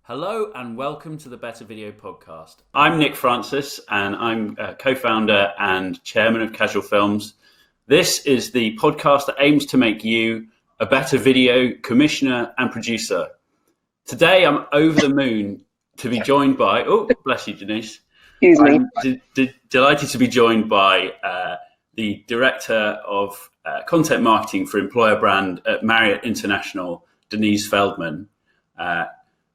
Hello and welcome to the Better Video Podcast. I'm Nick Francis and I'm co-founder and chairman of Casual Films. This is the podcast that aims to make you a better video commissioner and producer. Today I'm over the moon to be joined by, bless you Denise. Excuse me. I'm delighted to be joined by the Director of Content Marketing for Employer Brand at Marriott International, Denise Feldman.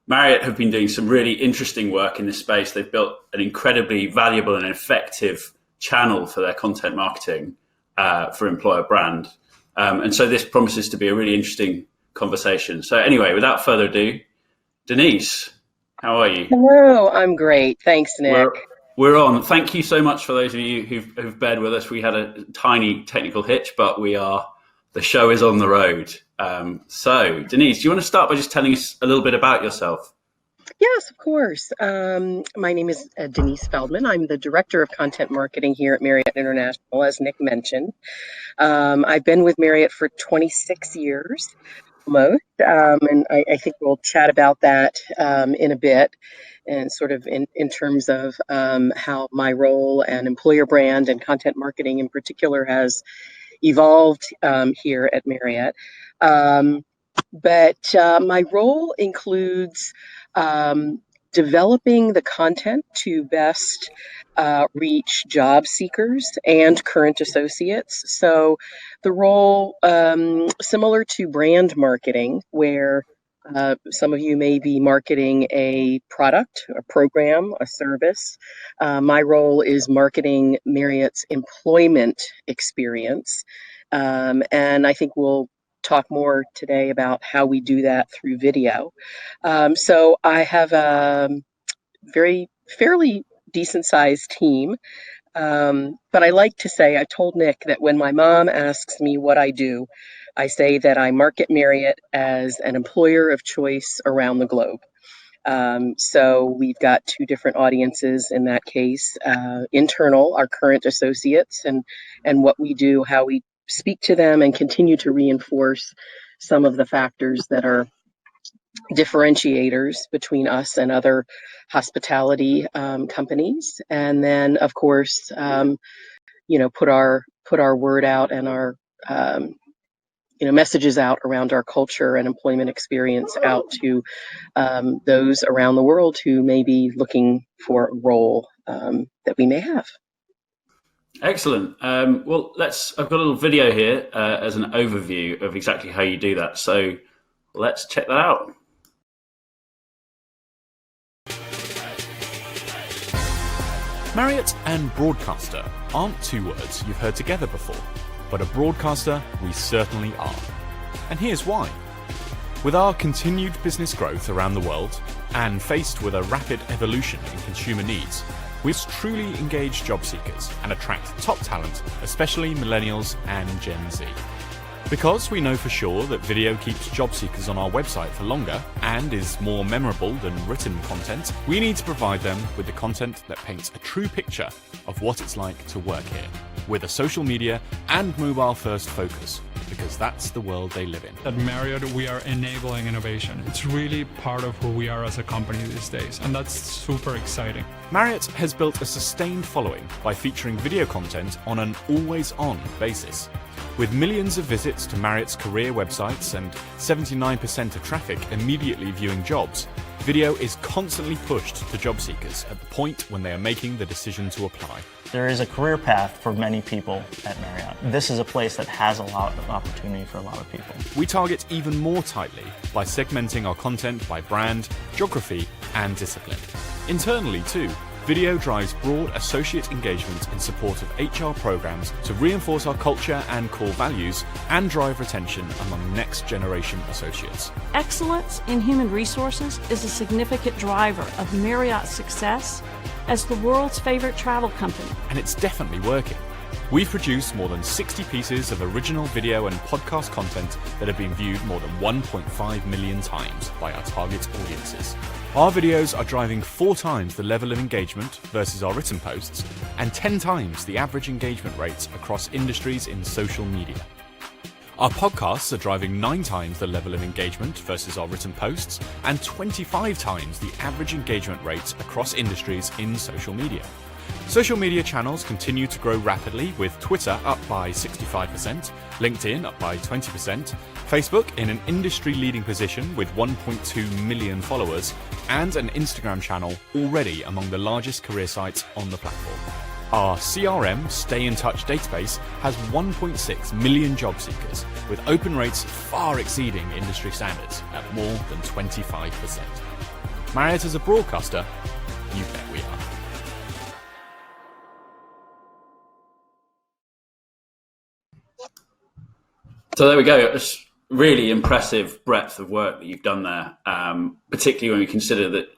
Marriott have been doing some really interesting work in this space. They've built an incredibly valuable and effective channel for their content marketing for employer brand. And so this promises to be a really interesting conversation. So anyway, without further ado, Denise, how are you? Hello, I'm great. Thanks, Nick. We're on. Thank you so much for those of you who've bared with us. We had a tiny technical hitch, but the show is on the road. So, Denise, do you want to start by just telling us a little bit about yourself? Yes, of course. My name is Denise Feldman. I'm the Director of Content Marketing here at Marriott International, as Nick mentioned. I've been with Marriott for 26 years, almost, and I think we'll chat about that in a bit, and sort of in terms of how my role and employer brand and content marketing in particular has evolved here at Marriott. But my role includes developing the content to best reach job seekers and current associates. So the role, similar to brand marketing, where some of you may be marketing a product, a program, a service. My role is marketing Marriott's employment experience. And I think we'll talk more today about how we do that through video. So I have a fairly decent sized team. But I like to say, I told Nick that when my mom asks me what I do, I say that I market Marriott as an employer of choice around the globe. So we've got two different audiences in that case, internal, our current associates, and what we do, how we speak to them and continue to reinforce some of the factors that are differentiators between us and other hospitality companies. And then, of course, put our word out and our messages out around our culture and employment experience out to those around the world who may be looking for a role that we may have. Excellent. Well, I've got a little video here as an overview of exactly how you do that. So let's check that out. Marriott and broadcaster aren't two words you've heard together before, but a broadcaster we certainly are. And here's why. With our continued business growth around the world, and faced with a rapid evolution in consumer needs, we truly engage job seekers and attract top talent, especially millennials and Gen Z. Because we know for sure that video keeps job seekers on our website for longer and is more memorable than written content, we need to provide them with the content that paints a true picture of what it's like to work here, with a social media and mobile first focus, because that's the world they live in. At Marriott, we are enabling innovation. It's really part of who we are as a company these days, and that's super exciting. Marriott has built a sustained following by featuring video content on an always-on basis. With millions of visits to Marriott's career websites and 79% of traffic immediately viewing jobs, video is constantly pushed to job seekers at the point when they are making the decision to apply. There is a career path for many people at Marriott. This is a place that has a lot of opportunity for a lot of people. We target even more tightly by segmenting our content by brand, geography, and discipline. Internally too, video drives broad associate engagement in support of HR programs to reinforce our culture and core values and drive retention among next generation associates. Excellence in human resources is a significant driver of Marriott's success as the world's favorite travel company. And it's definitely working. We've produced more than 60 pieces of original video and podcast content that have been viewed more than 1.5 million times by our target audiences. Our videos are driving 4 times the level of engagement versus our written posts, and 10 times the average engagement rates across industries in social media. Our podcasts are driving 9 times the level of engagement versus our written posts and 25 times the average engagement rates across industries in social media. Social media channels continue to grow rapidly, with Twitter up by 65%, LinkedIn up by 20%, Facebook in an industry-leading position with 1.2 million followers, and an Instagram channel already among the largest career sites on the platform. Our CRM Stay in Touch database has 1.6 million job seekers, with open rates far exceeding industry standards at more than 25%. Marriott as a broadcaster? You bet we are. So there we go. It's really impressive breadth of work that you've done there, particularly when we consider that,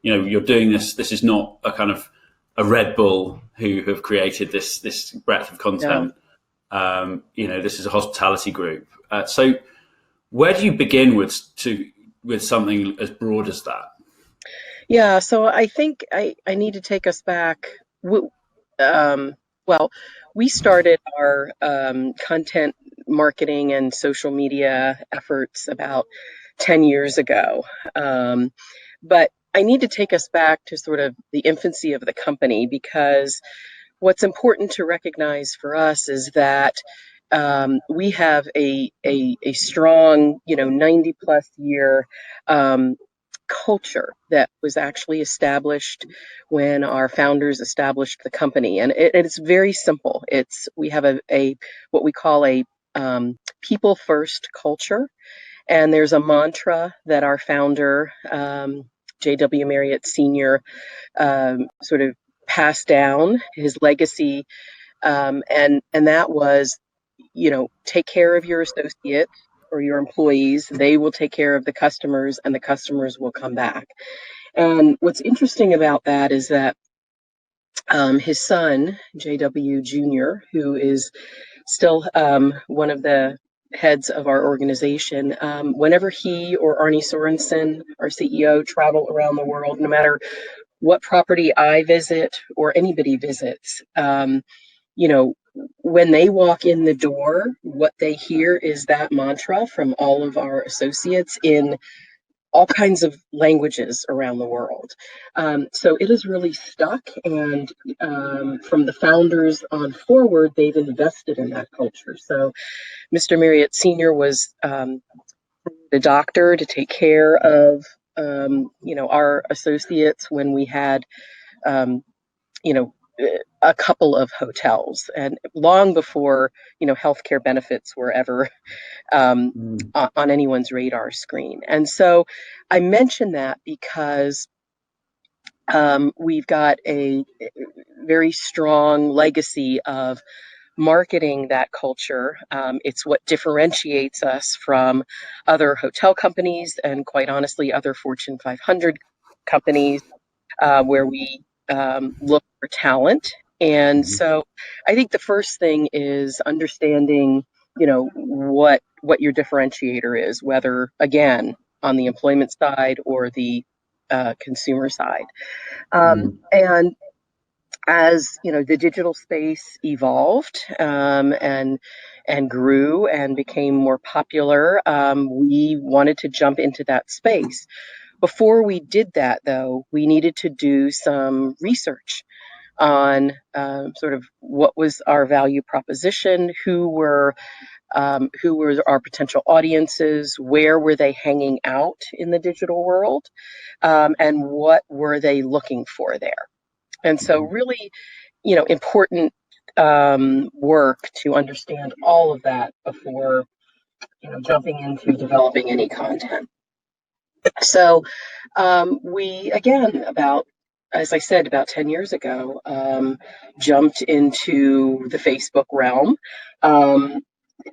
you're doing this. This is not a kind of a Red Bull who have created this breadth of content. No. This is a hospitality group. So where do you begin with something as broad as that? Yeah, so I think I need to take us back. We started our content marketing and social media efforts about 10 years ago. But I need to take us back to sort of the infancy of the company, because what's important to recognize for us is that we have a strong, 90 plus year culture that was actually established when our founders established the company, and it's very simple. We have a what we call a people first culture, and there's a mantra that our founder, J.W. Marriott Sr., sort of passed down his legacy, and that was, take care of your associates or your employees. They will take care of the customers, and the customers will come back. And what's interesting about that is that his son, J.W. Jr., who is still one of the heads of our organization, whenever he or Arnie Sorensen, our CEO, travel around the world, no matter what property I visit or anybody visits, when they walk in the door, what they hear is that mantra from all of our associates in all kinds of languages around the world. So it is really stuck, and from the founders on forward, they've invested in that culture. So Mr. Marriott Sr. was the doctor to take care of, our associates when we had, a couple of hotels, and long before, healthcare benefits were ever on anyone's radar screen. And so I mention that because we've got a very strong legacy of marketing that culture. It's what differentiates us from other hotel companies, and quite honestly, other Fortune 500 companies, where we look for talent. And so I think the first thing is understanding, what your differentiator is, whether, again, on the employment side or the consumer side. And as the digital space evolved and grew and became more popular, we wanted to jump into that space. Before we did that, though, we needed to do some research on sort of what was our value proposition, who were our potential audiences, where were they hanging out in the digital world, and what were they looking for there. And so really, important work to understand all of that before, jumping into developing any content. So we, again, as I said, about 10 years ago, jumped into the Facebook realm,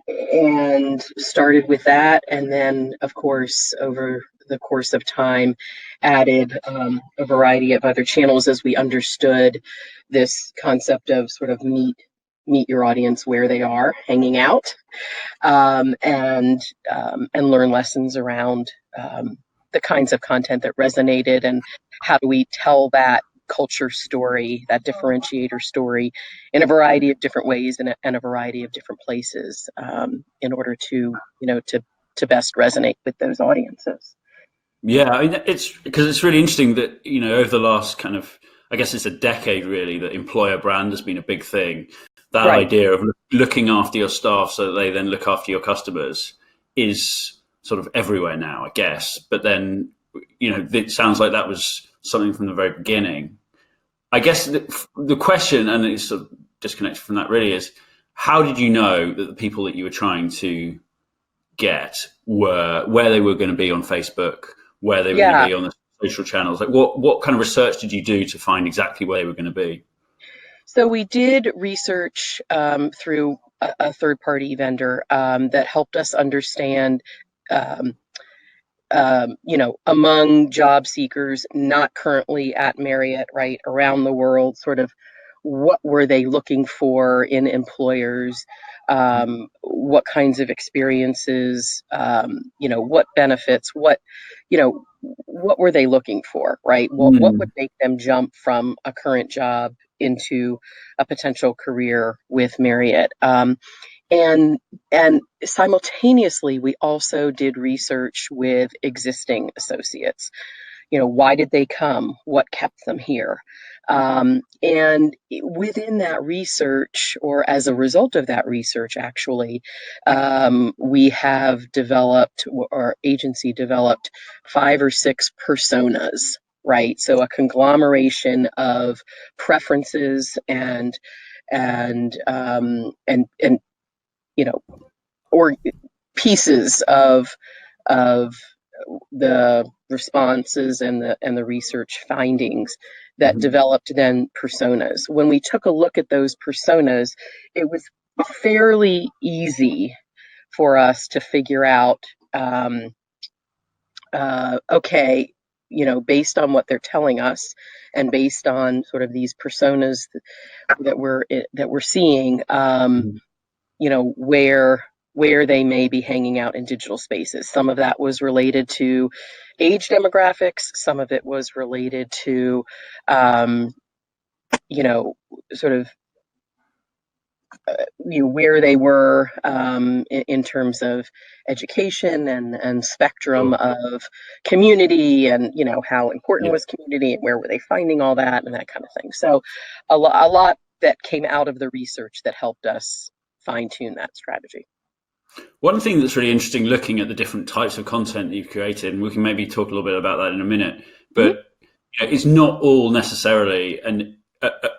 and started with that. And then, of course, over the course of time, added a variety of other channels as we understood this concept of sort of meet your audience where they are hanging out, and learn lessons around the kinds of content that resonated, and how do we tell that culture story, that differentiator story, in a variety of different ways and a variety of different places, in order to, to best resonate with those audiences. Yeah, I mean, it's because it's really interesting that, over the last kind of, I guess it's a decade really, that employer brand has been a big thing. That Right. idea of looking after your staff so that they then look after your customers is sort of everywhere now, I guess. But then, it sounds like that was something from the very beginning. I guess the question, and it's sort of disconnected from that really, is how did you know that the people that you were trying to get were where they were going to be on Facebook, where they were going to be on the social channels? Like what kind of research did you do to find exactly where they were going to be? So we did research through a third-party vendor that helped us understand, among job seekers not currently at Marriott, right, around the world, sort of what were they looking for in employers, what kinds of experiences, what benefits, what were they looking for, right? What would make them jump from a current job into a potential career with Marriott? And simultaneously, we also did research with existing associates. Why did they come? What kept them here? And within that research, or as a result of that research, actually, we have developed, or our agency developed, 5 or 6 personas, right? So a conglomeration of preferences and or pieces of the responses and the research findings that developed then personas. When we took a look at those personas, it was fairly easy for us to figure out, okay, based on what they're telling us and based on sort of these personas that we're seeing, where they may be hanging out in digital spaces. Some of that was related to age demographics. Some of it was related to, sort of where they were in terms of education and spectrum of community, and how important was community, and where were they finding all that, and that kind of thing. So a lot that came out of the research that helped us fine-tune that strategy. One thing that's really interesting, looking at the different types of content that you've created, and we can maybe talk a little bit about that in a minute, but it's not all necessarily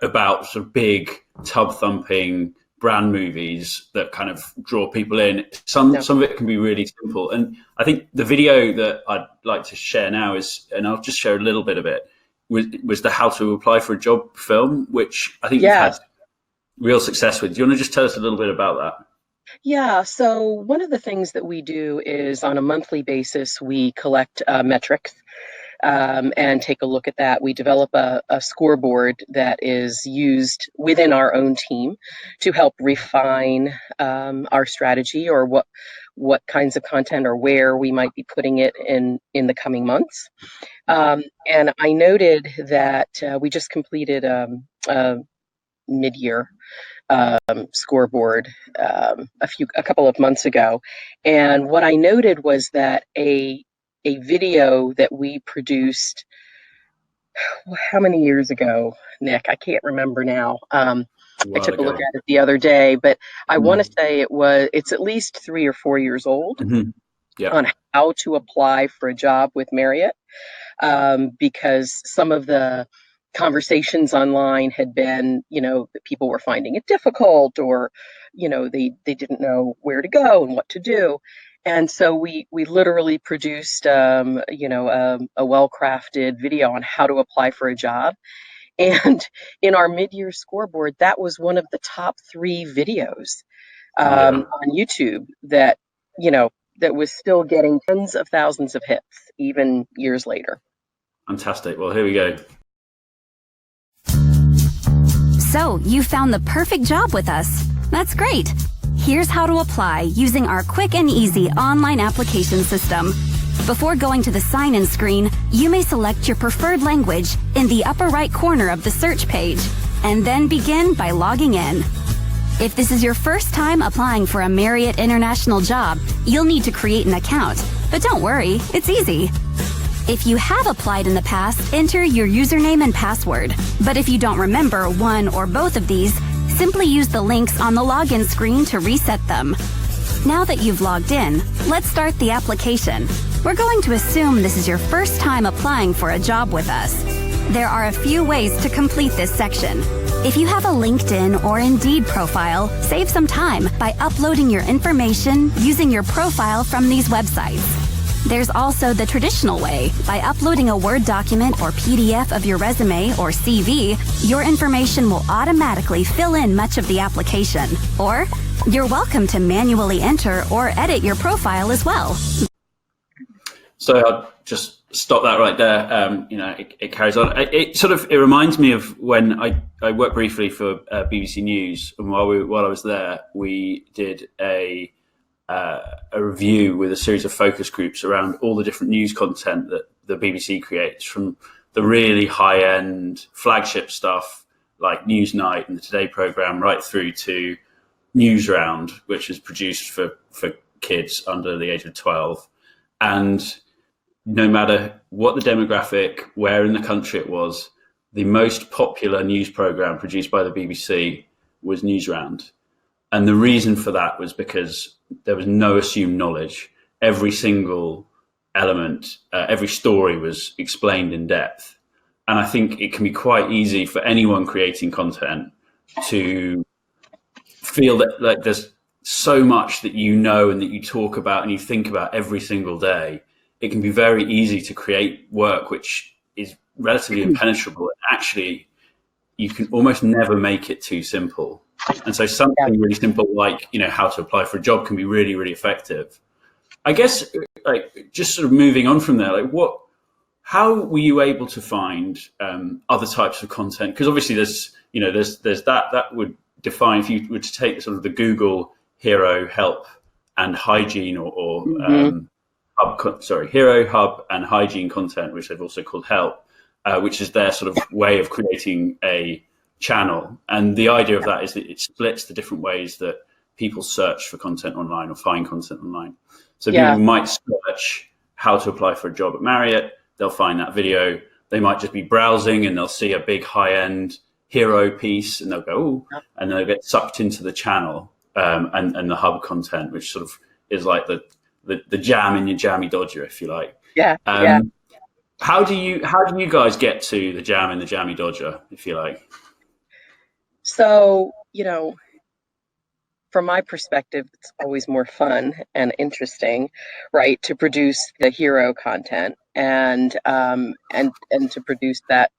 about sort of big tub-thumping brand movies that kind of draw people in. Some of it can be really simple. And I think the video that I'd like to share now is, and I'll just share a little bit of it, was the How to Apply for a Job film, which I think you've had real success with. Do you want to just tell us a little bit about that? Yeah, so one of the things that we do is on a monthly basis, we collect metrics and take a look at that. We develop a scoreboard that is used within our own team to help refine our strategy, or what kinds of content or where we might be putting it in the coming months. And I noted that we just completed a mid-year scoreboard a couple of months ago, and what I noted was that a video that we produced, how many years ago, Nick? I can't remember now. I took a look at it the other day, but I want to say it's at least 3 or 4 years old, on how to apply for a job with Marriott, because some of the conversations online had been, that people were finding it difficult, or, they didn't know where to go and what to do. And so we literally produced, a well-crafted video on how to apply for a job. And in our mid-year scoreboard, that was one of the top 3 videos on YouTube that, that was still getting tens of thousands of hits, even years later. Fantastic. Well, here we go. So, you found the perfect job with us. That's great. Here's how to apply using our quick and easy online application system. Before going to the sign-in screen, you may select your preferred language in the upper right corner of the search page, and then begin by logging in. If this is your first time applying for a Marriott International job, you'll need to create an account. But don't worry, it's easy. If you have applied in the past, enter your username and password. But if you don't remember one or both of these, simply use the links on the login screen to reset them. Now that you've logged in, let's start the application. We're going to assume this is your first time applying for a job with us. There are a few ways to complete this section. If you have a LinkedIn or Indeed profile, save some time by uploading your information using your profile from these websites. There's also the traditional way. By uploading a Word document or PDF of your resume or CV, your information will automatically fill in much of the application. Or you're welcome to manually enter or edit your profile as well. So I'll just stop that right there. It carries on. It reminds me of when I worked briefly for BBC News, and while I was there, we did a review with a series of focus groups around all the different news content that the BBC creates, from the really high-end flagship stuff like Newsnight and the Today programme, right through to Newsround, which is produced for kids under the age of 12. And no matter what the demographic, where in the country it was, the most popular news programme produced by the BBC was Newsround. And the reason for that was because there was no assumed knowledge. Every single element, every story was explained in depth. And I think it can be quite easy for anyone creating content to feel that like there's so much that you know and that you talk about and you think about every single day. It can be very easy to create work which is relatively impenetrable. Actually, you can almost never make it too simple. And so something really simple like, how to apply for a job can be really, really effective. I guess, just sort of moving on from there, how were you able to find other types of content? Because obviously there's that would define, if you were to take sort of the Google Hero, Help and Hygiene or Hero, Hub and Hygiene content, which they've also called Help, which is their sort of way of creating a channel. And the idea of that is that it splits the different ways that people search for content online or find content online. So people might search how to apply for a job at Marriott, they'll find that video. They might just be browsing and they'll see a big high-end Hero piece and they'll go, ooh, and they'll get sucked into the channel and the Hub content, which sort of is like the jam in your jammy dodger, if you like. How do you guys get to the jam in the jammy dodger, if you like? So, from my perspective, it's always more fun and interesting, right, to produce the hero content and to produce that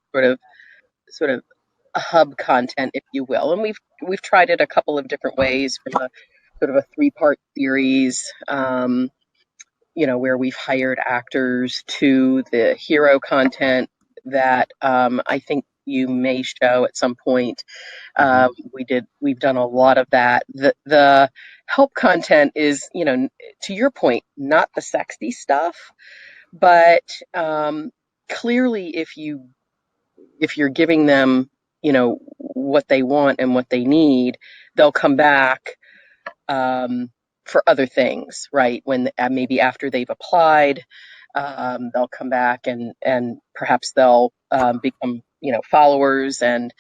sort of a hub content, if you will. And we've tried it a couple of different ways, from a sort of a 3-part series, where we've hired actors, to the hero content that I think you may show at some point. We've done a lot of that. The help content is, to your point, not the sexy stuff, but clearly if you're giving them, what they want and what they need, they'll come back for other things, right? When maybe after they've applied, they'll come back and perhaps they'll become followers and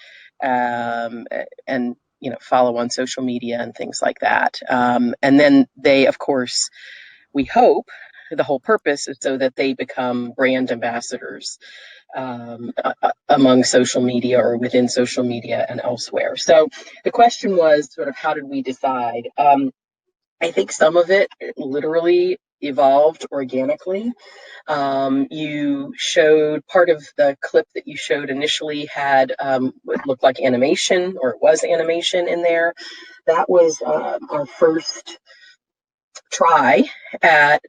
follow on social media and things like that. And then they, of course, we hope the whole purpose is so that they become brand ambassadors among social media or within social media and elsewhere. So the question was sort of, how did we decide? I think some of it literally evolved organically. You showed part of the clip that you showed initially had what looked like animation, or it was animation in there. That was our first try at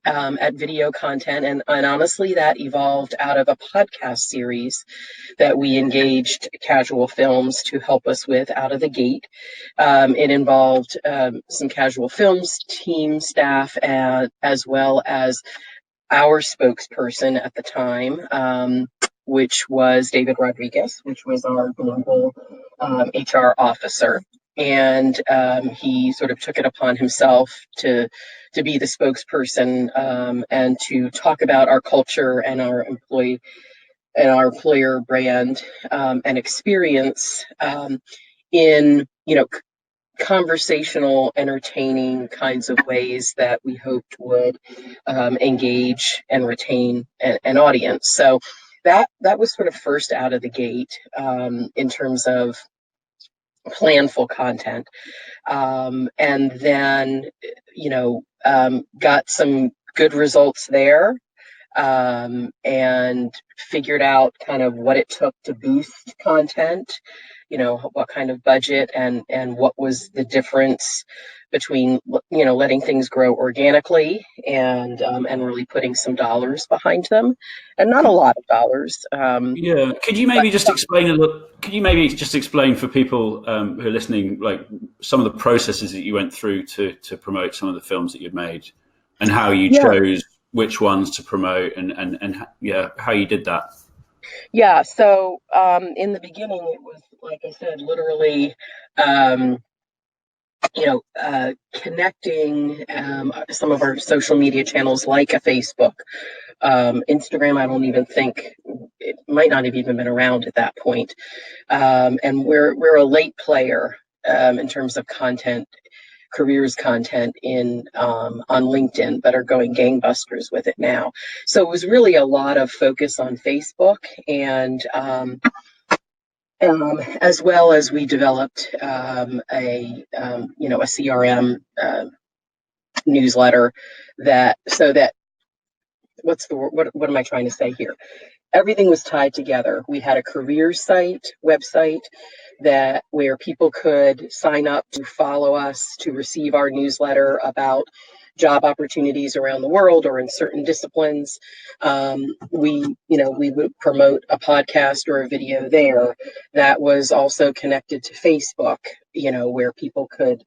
video content, and honestly, that evolved out of a podcast series that we engaged Casual Films to help us with out of the gate. It involved some Casual Films team staff, as well as our spokesperson at the time, which was David Rodriguez, which was our global HR officer. And he sort of took it upon himself to be the spokesperson and to talk about our culture and our employer brand and experience in conversational, entertaining kinds of ways that we hoped would engage and retain an audience. So that was sort of first out of the gate in terms of planful content, and then got some good results there, and figured out kind of what it took to boost content, what kind of budget and what was the difference between letting things grow organically and really putting some dollars behind them, and not a lot of dollars. Yeah, could you maybe just explain a little? Could you maybe just explain for people who are listening, like some of the processes that you went through to promote some of the films that you'd made, and how you chose which ones to promote, and how you did that? Yeah, so in the beginning, it was, like I said, literally, connecting some of our social media channels like a Facebook. Instagram, I don't even think, it might not have even been around at that point. And we're a late player in terms of content, careers content on LinkedIn, but are going gangbusters with it now. So it was really a lot of focus on Facebook, and as well as we developed a CRM newsletter that what's the word, what am I trying to say here? Everything was tied together. We had a careers website where people could sign up to follow us, to receive our newsletter about job opportunities around the world or in certain disciplines. We would promote a podcast or a video there that was also connected to Facebook, where people could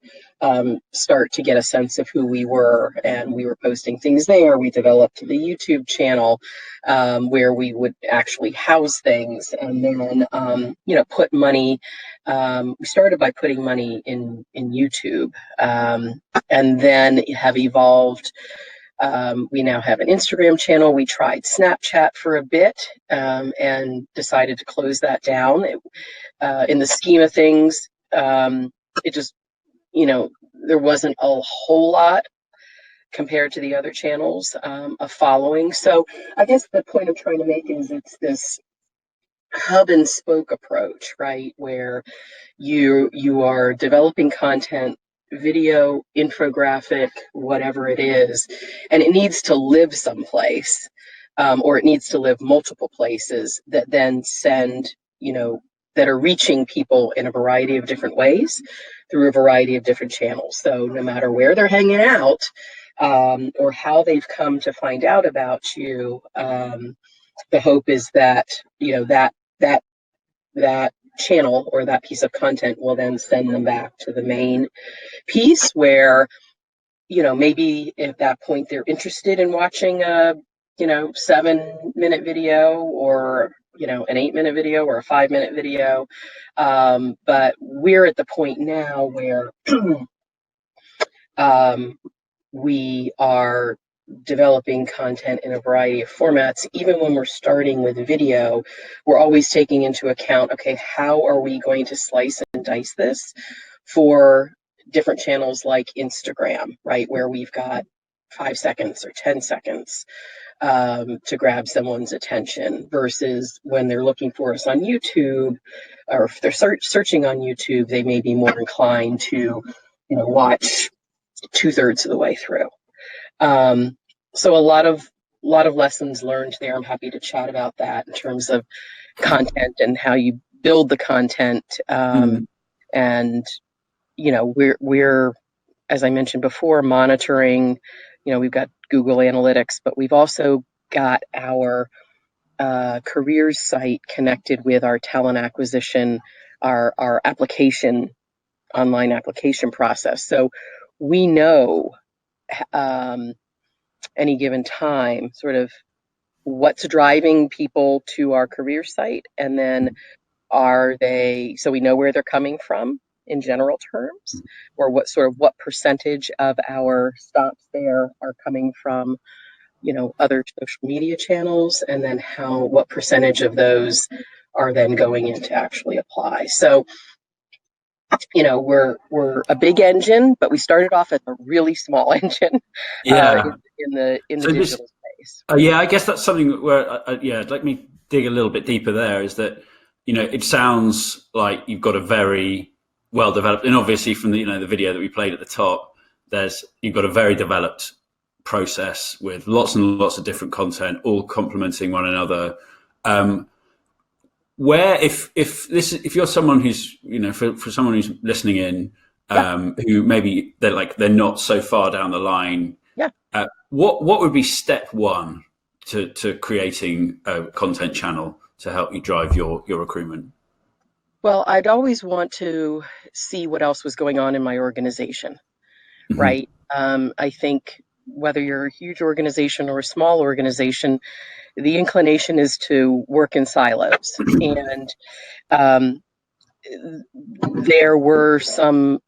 start to get a sense of who we were, and we were posting things there. We developed the YouTube channel where we would actually house things, and then put money. We started by putting money in YouTube, and then have evolved. We now have an Instagram channel. We tried Snapchat for a bit and decided to close that down. In the scheme of things, it just, there wasn't a whole lot compared to the other channels of following. So I guess the point I'm trying to make is it's this hub and spoke approach, right? Where you are developing content, video, infographic, whatever it is, and it needs to live someplace, or it needs to live multiple places that then send, that are reaching people in a variety of different ways through a variety of different channels. So no matter where they're hanging out, or how they've come to find out about you, the hope is that, that channel or that piece of content will then send them back to the main piece where, maybe at that point they're interested in watching a, 7-minute video, or, an 8-minute video, or a 5-minute video. But we're at the point now where we are developing content in a variety of formats. Even when we're starting with video, we're always taking into account, okay, how are we going to slice and dice this for different channels like Instagram, right, where we've got 5 seconds or 10 seconds to grab someone's attention, versus when they're looking for us on YouTube, or if they're searching on YouTube, they may be more inclined to, watch 2/3 of the way through. So a lot of lessons learned there. I'm happy to chat about that in terms of content and how you build the content. And we're, as I mentioned before, monitoring. We've got Google Analytics, but we've also got our careers site connected with our talent acquisition, our online application process. So we know any given time, sort of what's driving people to our career site, and then so we know where they're coming from in general terms, or what percentage of our stops there are coming from, other social media channels, and then what percentage of those are then going in to actually apply. So, we're a big engine, but we started off as a really small engine Yeah. in the digital space. Yeah, I guess that's something where, let me dig a little bit deeper there, is that, it sounds like you've got a very well developed, and obviously from the video that we played at the top, you've got a very developed process with lots and lots of different content, all complementing one another. Where if you're someone who's, for someone who's listening in, who maybe they're not so far down the line, what would be step one to creating a content channel to help you drive your recruitment? Well, I'd always want to see what else was going on in my organization, right? I think whether you're a huge organization or a small organization, the inclination is to work in silos. And there were some,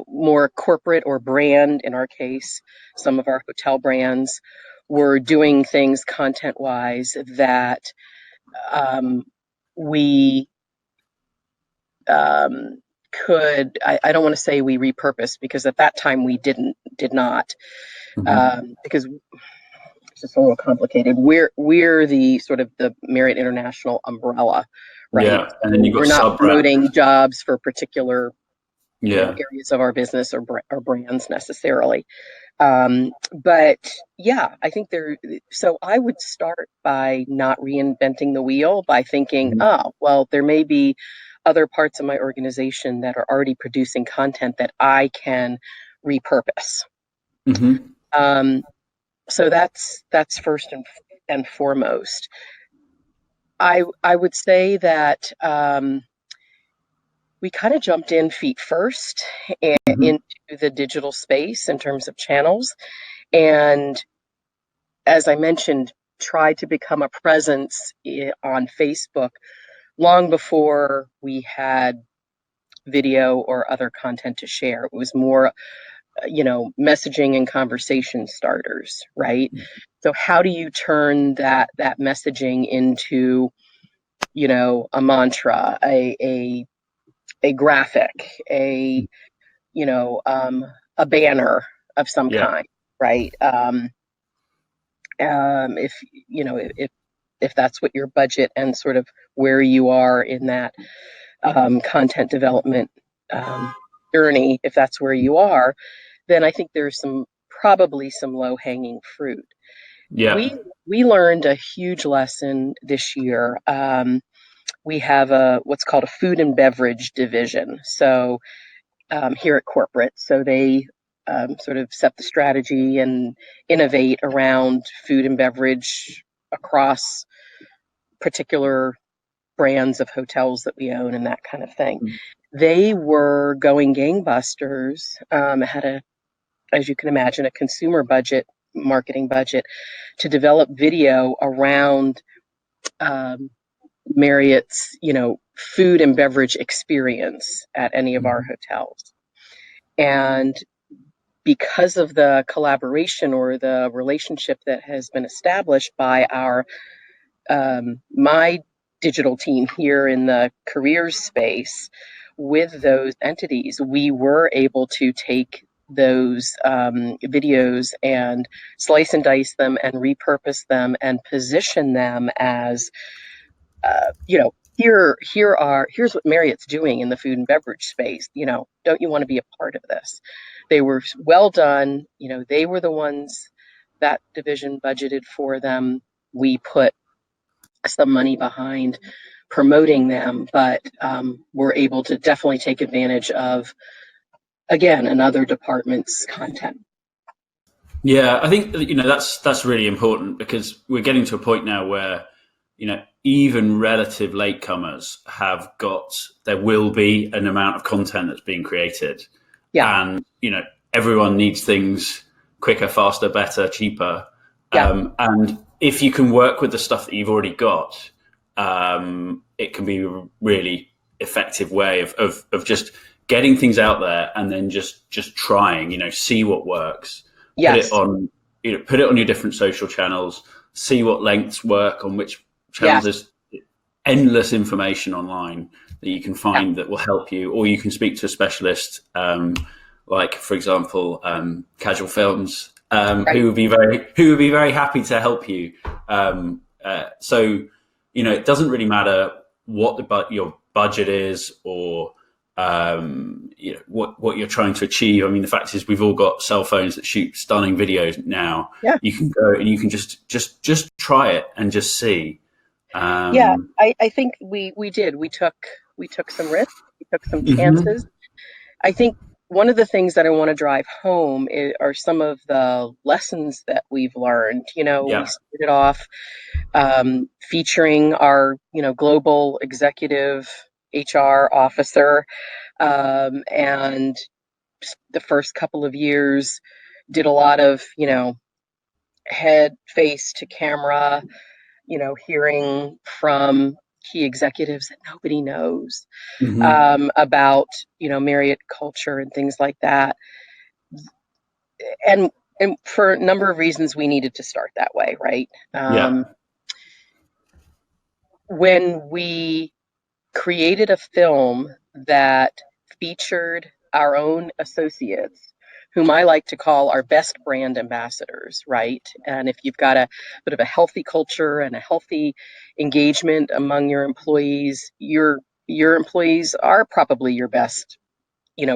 more corporate or brand, in our case, some of our hotel brands were doing things content-wise that we I don't want to say we repurposed, because at that time we did not, because it's just a little complicated. We're the sort of the Marriott International umbrella, right? Yeah, and then you've got we're not promoting jobs for particular areas of our business or brands necessarily. But yeah, I think so I would start by not reinventing the wheel, by thinking, there may be other parts of my organization that are already producing content that I can repurpose. So that's first and foremost. I would say that we kind of jumped in feet first into the digital space in terms of channels. And as I mentioned, tried to become a presence on Facebook long before we had video or other content to share. It was more, messaging and conversation starters, right? So how do you turn that messaging into, a mantra, a graphic, a banner of some kind, right? If that's what your budget and sort of where you are in that content development journey, if that's where you are, then I think there's probably some low-hanging fruit. Yeah, we learned a huge lesson this year. We have what's called a food and beverage division. So here at corporate, so they sort of set the strategy and innovate around food and beverage across particular brands of hotels that we own and that kind of thing. They were going gangbusters, had as you can imagine, a consumer budget, marketing budget, to develop video around Marriott's, food and beverage experience at any of our hotels. And because of the collaboration or the relationship that has been established by my digital team here in the careers space with those entities, we were able to take those videos and slice and dice them and repurpose them and position them as, here's what Marriott's doing in the food and beverage space. Don't you want to be a part of this? They were well done. They were the ones, that division budgeted for them. We put some money behind promoting them, but we're able to definitely take advantage of, again, another department's content. Yeah, I think that's really important, because we're getting to a point now where even relative latecomers there will be an amount of content that's being created, and everyone needs things quicker, faster, better, cheaper. Yeah. And if you can work with the stuff that you've already got, it can be a really effective way of just getting things out there and then just trying, see what works. Yes. Put it on your different social channels, see what lengths work on which channels. Yes. There's endless information online that you can find that will help you, or you can speak to a specialist, like, for example, Casual Films, who would be very happy to help you. So, it doesn't really matter what your budget is, or what you're trying to achieve. I mean, the fact is, we've all got cell phones that shoot stunning videos now. Yeah. You can go and you can just try it and just see. I think we did. We took some risks. We took some chances. I think one of the things that I want to drive home are some of the lessons that we've learned. We started off featuring our, global executive HR officer, and the first couple of years did a lot of, head face to camera, hearing from key executives that nobody knows about, Marriott culture and things like that. And for a number of reasons, we needed to start that way, right? When we created a film that featured our own associates, whom I like to call our best brand ambassadors, right? And if you've got a bit of a healthy culture and a healthy engagement among your employees, your employees are probably your best,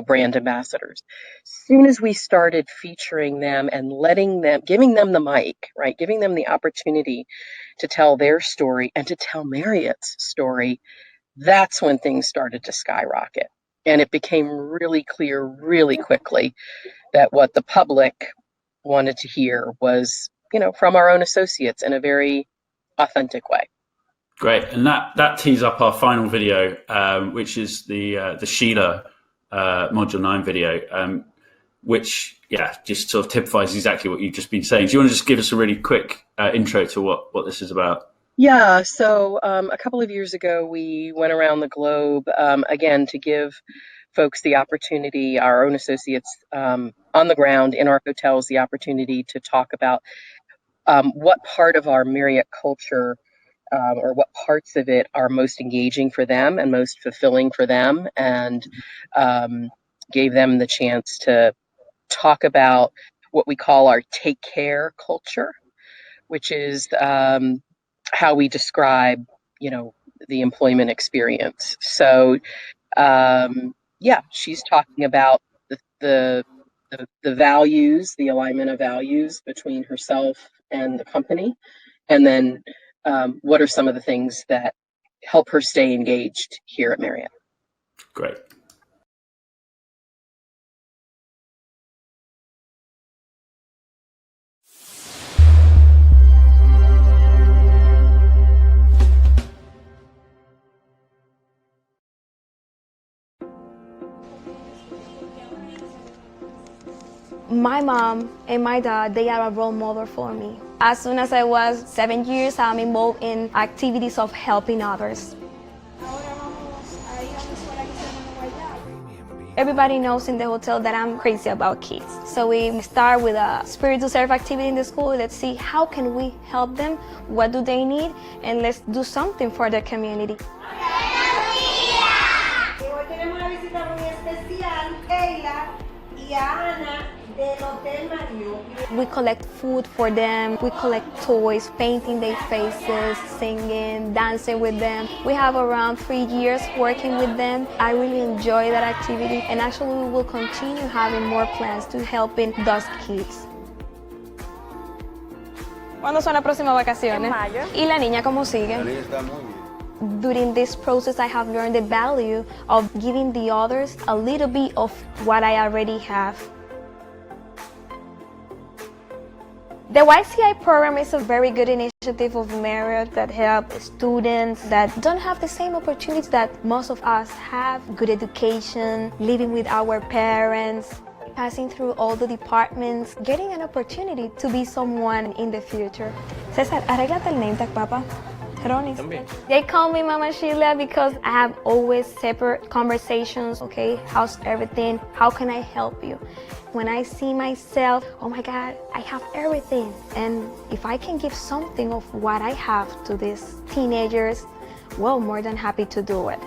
brand ambassadors. As soon as we started featuring them and giving them the mic, right? Giving them the opportunity to tell their story and to tell Marriott's story, that's when things started to skyrocket. And it became really clear really quickly that what the public wanted to hear was, from our own associates in a very authentic way. Great. And that tees up our final video, which is the Sheila Module 9 video, which, just sort of typifies exactly what you've just been saying. Do you want to just give us a really quick intro to what this is about? Yeah, so a couple of years ago, we went around the globe, again, to give folks the opportunity, our own associates on the ground in our hotels, the opportunity to talk about what part of our Marriott culture or what parts of it are most engaging for them and most fulfilling for them, and gave them the chance to talk about what we call our take care culture, which is how we describe, the employment experience. So, she's talking about the values, the alignment of values between herself and the company, and then what are some of the things that help her stay engaged here at Marriott. Great. My mom and my dad, they are a role model for me. As soon as I was 7 years, I'm involved in activities of helping others. Everybody knows in the hotel that I'm crazy about kids. So we start with a Spirit to Serve activity in the school. Let's see how can we help them, what do they need, and let's do something for the community. We collect food for them, we collect toys, painting their faces, singing, dancing with them. We have around 3 years working with them. I really enjoy that activity, and actually we will continue having more plans to helping those kids. ¿Cuándo son las próximas vacaciones? En mayo. ¿Y la niña cómo sigue? La niña está muy bien. During this process, I have learned the value of giving the others a little bit of what I already have. The YCI program is a very good initiative of Marriott that helps students that don't have the same opportunities that most of us have, good education, living with our parents. passing through all the departments, getting an opportunity to be someone in the future. César, arréglate el name tag, papá. Ronis. They call me Mama Sheila because I have always separate conversations. Okay, how's everything? How can I help you? When I see myself, oh my God, I have everything. And if I can give something of what I have to these teenagers, well, more than happy to do it.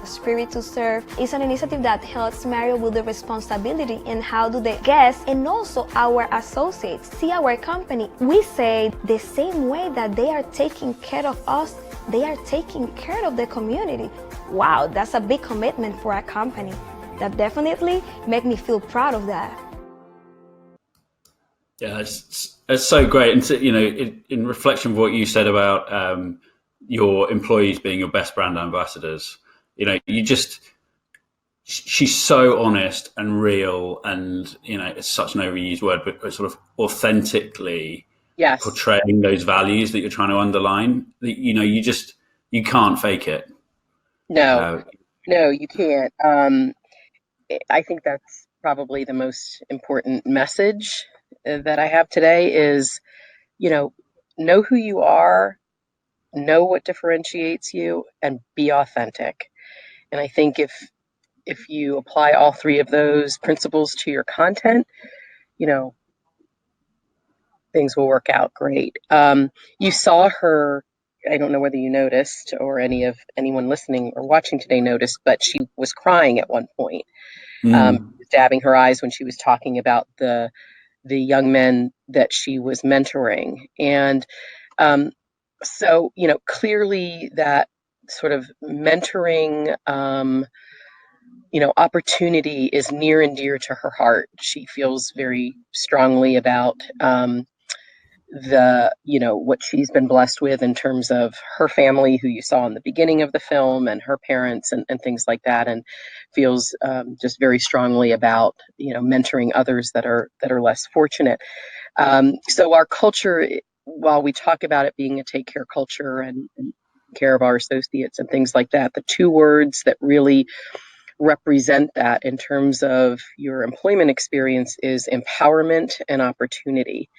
Spirit to Serve is an initiative that helps Marriott with the responsibility in how do the guests and also our associates see our company. We say the same way that they are taking care of us, they are taking care of the community. Wow, that's a big commitment for a company. That definitely make me feel proud of that. Yeah, it's so great. And you know, in reflection of what you said about your employees being your best brand ambassadors, you know, she's so honest and real, and you know, it's such an overused word, but sort of authentically portraying those values that you're trying to underline. You know, you can't fake it. No, you can't. I think that's probably the most important message that I have today is, you know who you are, know what differentiates you, and be authentic. And I think if you apply all three of those principles to your content, you know, things will work out great. You saw her, I don't know whether you noticed or anyone listening or watching today noticed, but she was crying at one point, dabbing her eyes when she was talking about the young men that she was mentoring. And so, you know, clearly that sort of mentoring, you know, opportunity is near and dear to her heart. She feels very strongly about what she's been blessed with in terms of her family, who you saw in the beginning of the film, and her parents and things like that, and feels just very strongly about, you know, mentoring others that are less fortunate. So our culture, while we talk about it being a take care culture and care of our associates and things like that, the two words that really represent that in terms of your employment experience is empowerment and opportunity.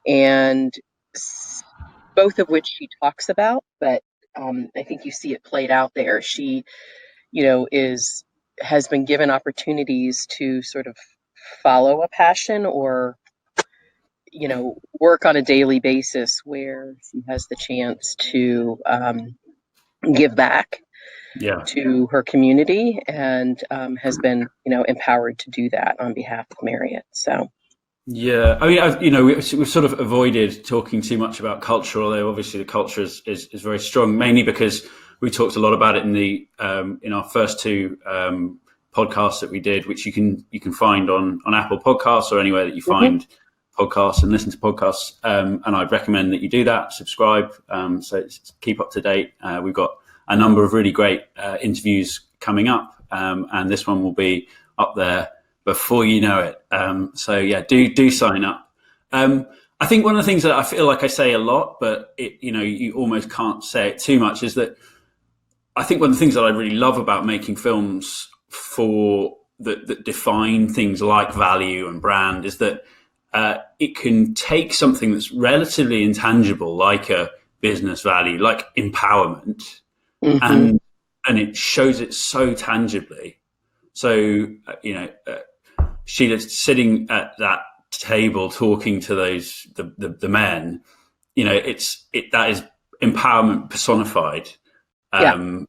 And both of which she talks about, but I think you see it played out there. She, you know, has been given opportunities to sort of follow a passion or, you know, work on a daily basis where she has the chance to give back to her community, and has been, you know, empowered to do that on behalf of Marriott. So. Yeah, I mean, you know, we've sort of avoided talking too much about culture, although obviously the culture is very strong, mainly because we talked a lot about it in our first two podcasts that we did, which you can find on Apple Podcasts or anywhere that you find podcasts and listen to podcasts. And I'd recommend that you do that, subscribe, so keep up to date. We've got a number of really great interviews coming up, and this one will be up there before you know it. So yeah, do sign up. I think one of the things that I feel like I say a lot, but you almost can't say it too much, is that I think one of the things that I really love about making films that define things like value and brand is that it can take something that's relatively intangible, like a business value, like empowerment, and it shows it so tangibly. So, Sheila's sitting at that table talking to the men, that is empowerment personified. And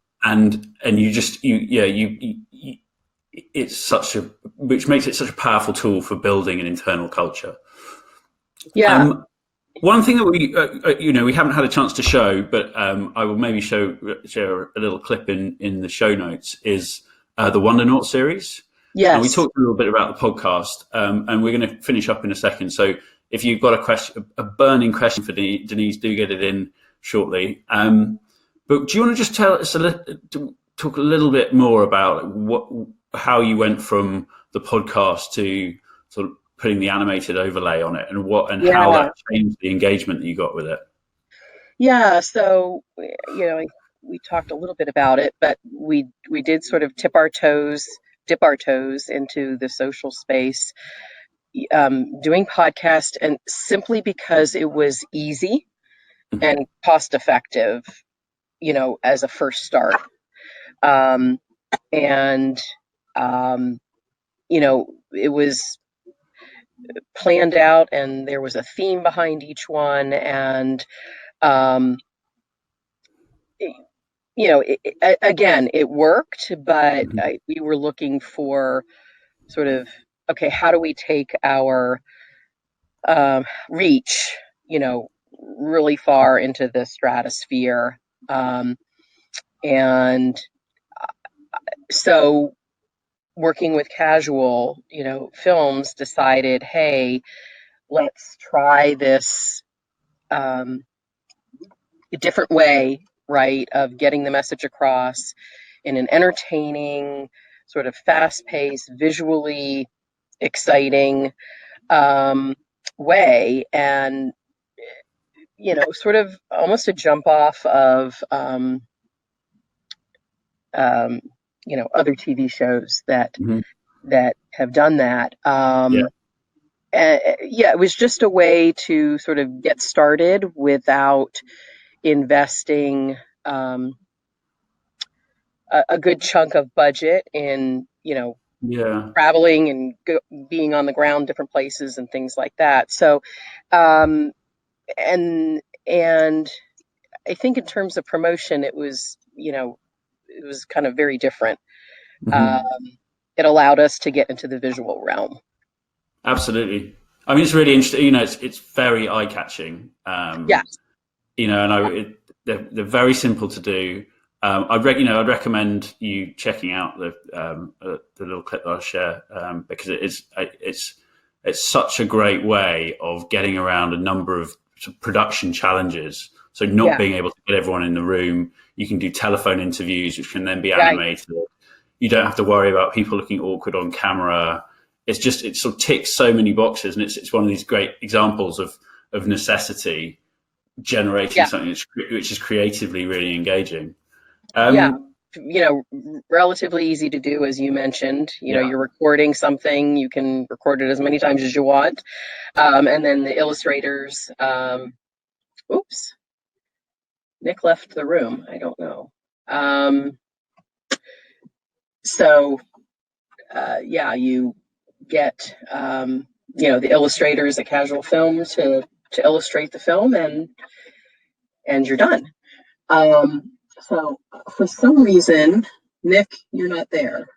it's which makes it such a powerful tool for building an internal culture. Yeah. One thing that we haven't had a chance to show, but I will maybe share a little clip in the show notes, is the Wondernaught series. Yes. And we talked a little bit about the podcast, and we're going to finish up in a second. So if you've got a burning question for Denise, do get it in shortly. But do you want to just tell us talk a little bit more about how you went from the podcast to sort of putting the animated overlay on it, and how that changed the engagement that you got with it? Yeah. So, we talked a little bit about it, but we did sort of tip our toes dip our toes into the social space, doing podcast, and simply because it was easy and cost effective, as a first start. And it was planned out, and there was a theme behind each one, and again, it worked, but we were looking for sort of, okay, how do we take our reach, really far into the stratosphere? And so working with Casual, Films decided, hey, let's try this a different way, right, of getting the message across in an entertaining, sort of fast-paced, visually exciting way, and sort of almost a jump off of other TV shows that have done that. It was just a way to sort of get started without investing a good chunk of budget in traveling and being on the ground different places and things like that. So and I think in terms of promotion, it was kind of very different. It allowed us to get into the visual realm. Absolutely. I mean, it's really interesting. It's very eye-catching. Yes. And they're very simple to do. I'd recommend you checking out the little clip that I'll share, because it's such a great way of getting around a number of production challenges. So not being able to get everyone in the room, you can do telephone interviews, which can then be animated. Right. You don't have to worry about people looking awkward on camera. It sort of ticks so many boxes, and it's one of these great examples of necessity generating something which is creatively really engaging. Relatively easy to do, as you mentioned. You're recording something, you can record it as many times as you want, and then the illustrators. Oops, Nick left the room. I don't know. You get the illustrators at Casual Film to illustrate the film, and you're done. So for some reason, Nick, you're not there.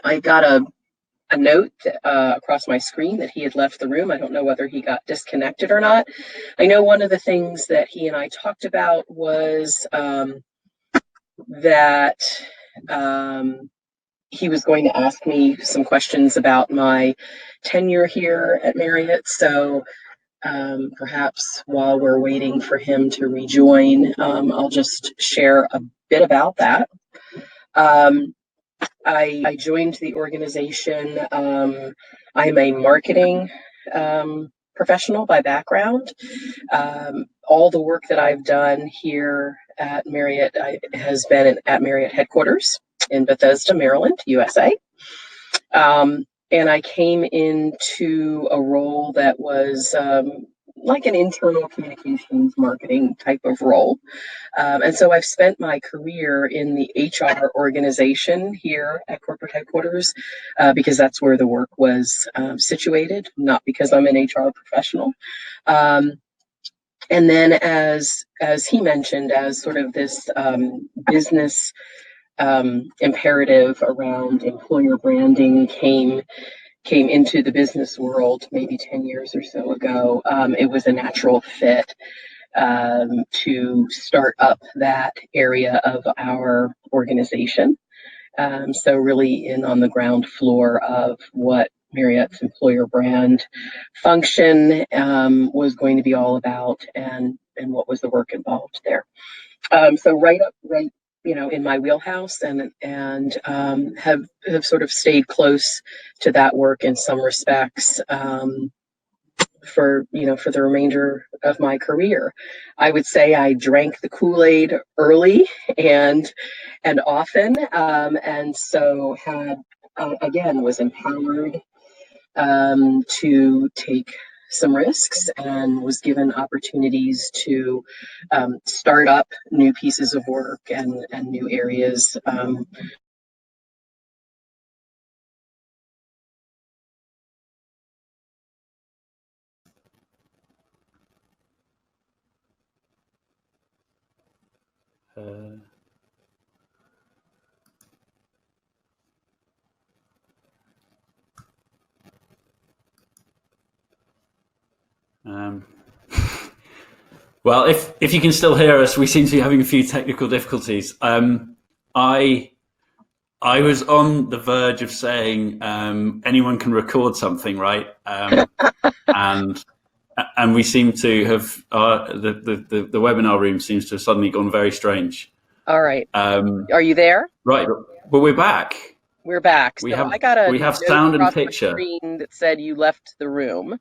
I got a note across my screen that he had left the room. I don't know whether he got disconnected or not. I know one of the things that he and I talked about was that he was going to ask me some questions about my tenure here at Marriott. So perhaps while we're waiting for him to rejoin, I'll just share a bit about that. I joined the organization. I'm a marketing professional by background. All the work that I've done here at Marriott has been at Marriott headquarters in Bethesda, Maryland, USA. And I came into a role that was like an internal communications marketing type of role. And so I've spent my career in the HR organization here at corporate headquarters because that's where the work was situated, not because I'm an HR professional. And then as he mentioned, as sort of this business imperative around employer branding came into the business world maybe 10 years or so ago, it was a natural fit to start up that area of our organization. So really in on the ground floor of what Marriott's employer brand function was going to be all about, and what was the work involved there. So right in my wheelhouse, and have sort of stayed close to that work in some respects. for the remainder of my career. I would say I drank the Kool-Aid early and often, and so had again was empowered to take some risks and was given opportunities to start up new pieces of work and new areas. Well, if you can still hear us, we seem to be having a few technical difficulties. I was on the verge of saying anyone can record something, right? And we seem to have the webinar room seems to have suddenly gone very strange. All right. Are you there? Right, but we're back. We're back. We so have I got a we have note sound and across my picture. screen that said you left the room.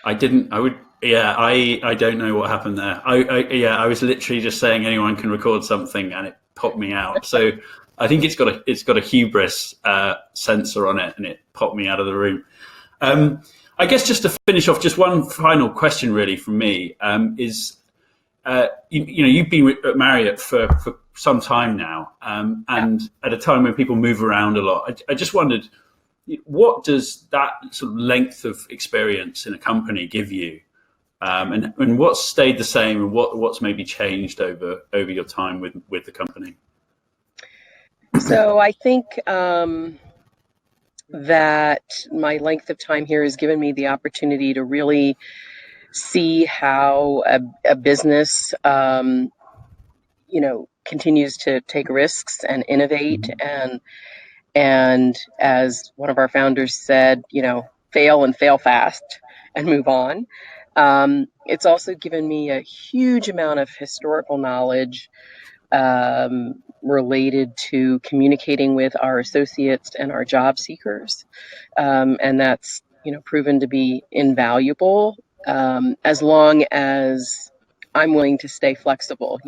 I didn't. I would. Yeah. I don't know what happened there. I was literally just saying anyone can record something, and it popped me out. So I think it's got a hubris sensor on it, and it popped me out of the room. I guess just to finish off, just one final question really from me is, you've been at Marriott for some time now, and at a time when people move around a lot, I just wondered, what does that sort of length of experience in a company give you, and what's stayed the same, and what's maybe changed over your time with the company? So I think that my length of time here has given me the opportunity to really see how a business, continues to take risks and innovate, and as one of our founders said, fail and fail fast and move on. It's also given me a huge amount of historical knowledge related to communicating with our associates and our job seekers. And that's, proven to be invaluable as long as I'm willing to stay flexible.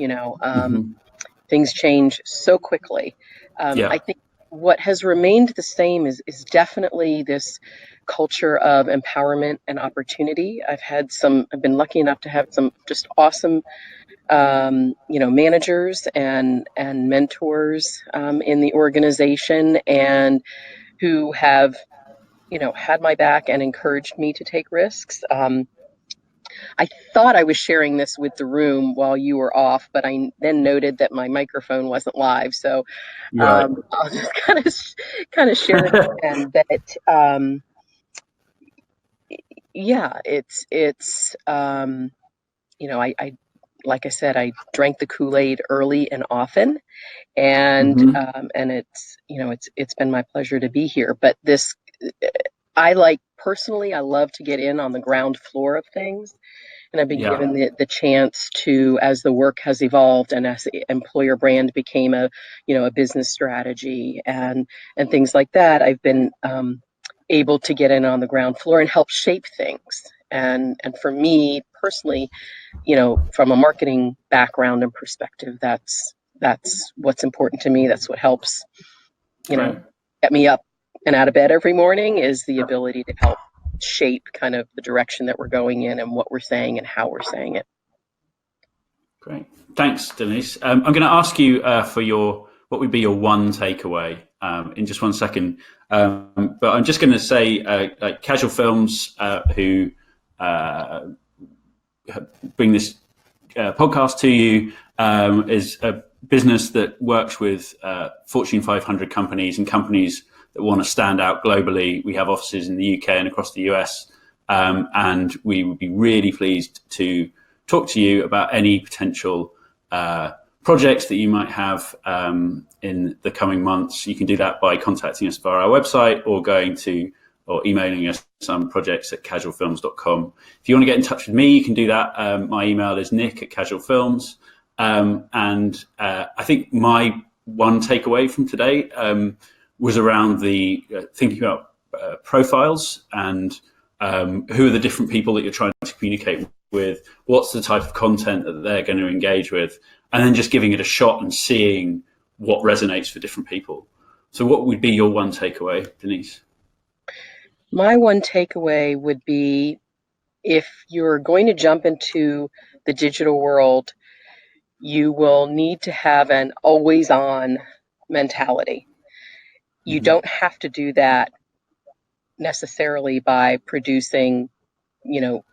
Things change so quickly. I think what has remained the same is definitely this culture of empowerment and opportunity. I've been lucky enough to have some just awesome managers and mentors in the organization, and who have, had my back and encouraged me to take risks. I thought I was sharing this with the room while you were off, but I then noted that my microphone wasn't live. So I'll just kind of share it, and that, it's I like I said, I drank the Kool-Aid early and often, and it's been my pleasure to be here. But I love to get in on the ground floor of things, and I've been given the chance to, as the work has evolved and as the employer brand became a business strategy and things like that, I've been able to get in on the ground floor and help shape things. And for me personally, from a marketing background and perspective, that's what's important to me. That's what helps, get me up and out of bed every morning, is the ability to help shape kind of the direction that we're going in and what we're saying and how we're saying it. Great. Thanks, Denise. I'm going to ask you for what would be your one takeaway in just 1 second. But I'm just going to say, like Casual Films, who bring this podcast to you, is a business that works with Fortune 500 companies and companies that want to stand out globally. We have offices in the UK and across the US, and we would be really pleased to talk to you about any potential projects that you might have in the coming months. You can do that by contacting us via our website or emailing us some projects@casualfilms.com. If you want to get in touch with me, you can do that. My email is nick@casualfilms. And I think my one takeaway from today was around the thinking about profiles and who are the different people that you're trying to communicate with, what's the type of content that they're going to engage with, and then just giving it a shot and seeing what resonates for different people. So what would be your one takeaway, Denise? My one takeaway would be, if you're going to jump into the digital world, you will need to have an always-on mentality. You don't have to do that necessarily by producing,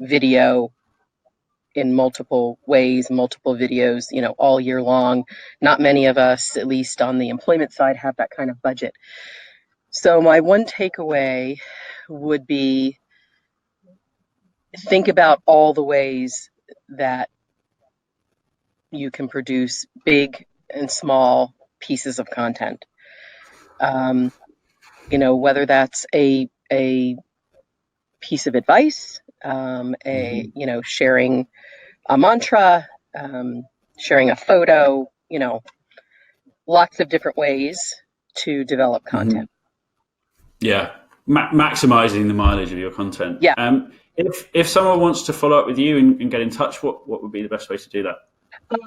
video in multiple ways, multiple videos, all year long. Not many of us, at least on the employment side, have that kind of budget. So my one takeaway would be, think about all the ways that you can produce big and small pieces of content. Whether that's a piece of advice, sharing a mantra, sharing a photo, lots of different ways to develop content. Yeah, maximizing the mileage of your content. Yeah. If someone wants to follow up with you and get in touch, what would be the best way to do that?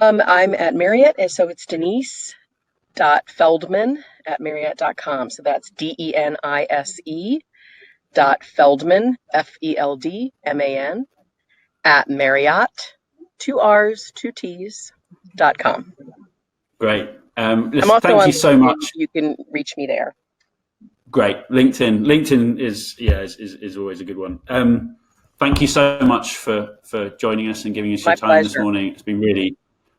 I'm at Marriott, and so it's denise.feldman@marriott.com. So that's DENISE.Feldman, FELDMAN, at Marriott, 2 R's, 2 T's.com. Great. I'm also thank you so much. You can reach me there. Great. LinkedIn is always a good one. Thank you so much for joining us and giving us your time this morning. It's been really,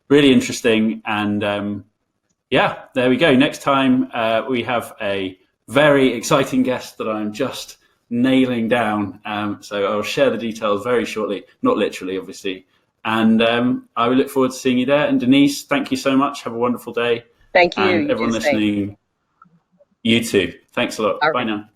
really interesting. And there we go. Next time we have a very exciting guest that I'm just nailing down. So I'll share the details very shortly, not literally, obviously. And I will look forward to seeing you there. And Denise, thank you so much. Have a wonderful day. Thank you. And everyone listening, you too. Thanks a lot. All right. Bye now.